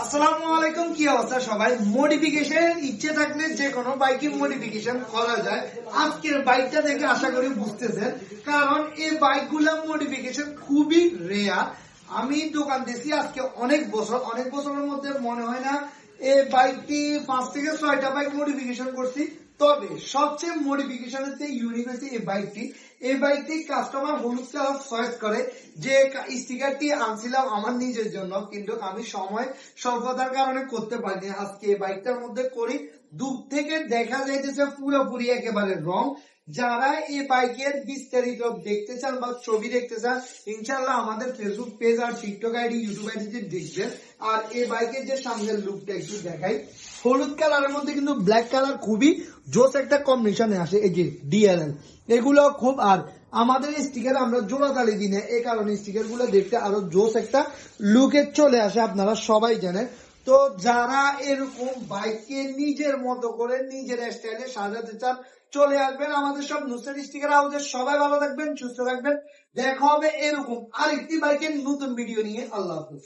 আসসালামু আলাইকুম, কি অবস্থা সবাই? মডিফিকেশন ইচ্ছে থাকলে যে কোনো বাইকের মডিফিকেশন করা যায়। আজকের বাইকটা দেখে আশা করি বুঝতেছেন, কারণ এই বাইকগুলা মডিফিকেশন খুবই রেয়ার। আমি দোকান দিয়েছি আজকে অনেক বছরের মধ্যে মনে হয় না এই বাইকটি 5 থেকে 6টা বাইক মডিফিকেশন করছি। তবে সবচেয়ে মডিফিকেশনের চেয়ে ইউনিক হয়েছে এই বাইকটি কাস্টমার হলুদ কালার চয়েস করে। যে স্টিকারটি আনছিলাম আমার নিজের জন্য, কিন্তু আমি সময় স্বল্পতার কারণে করতে পারিনি। আজকে এই বাইকটার মধ্যে করি, দূর থেকে দেখা যাইতেছে পুরোপুরি একেবারে রং। যারা এই বাইকের বিস্তারিত দেখতে চান বা ছবি দেখতে চান, ইনশাল্লাহ আমাদের ফেসবুক পেজ আর টিকটক আইডি, ইউটিউব আইডিতে দেখবেন। আর এই বাইকের যে সামনের লুকটা একটু দেখাই। হলুদ কালারের মধ্যে কিন্তু ব্ল্যাক কালার খুবই জোস একটা কম্বিনেশনে আসে। এই যে ডিএলএল এগুলো খুব, আর আমাদের স্টিকার আমরা জোড়াতালি দিই না, এই কারণে স্টিকার গুলো দেখতে আরো জোস একটা লুকে চলে আসে, আপনারা সবাই জানেন। তো যারা এরকম বাইককে নিজের মতো করে নিজের স্টাইলে সাজাতে চান, চলে আসবেন আমাদের সব নুসরাত স্টিকার হাউসে। সবাই ভালো থাকবেন, সুস্থ থাকবেন। দেখা হবে এরকম আরেকটি বাইকের নতুন ভিডিও নিয়ে। আল্লাহ হাফেজ।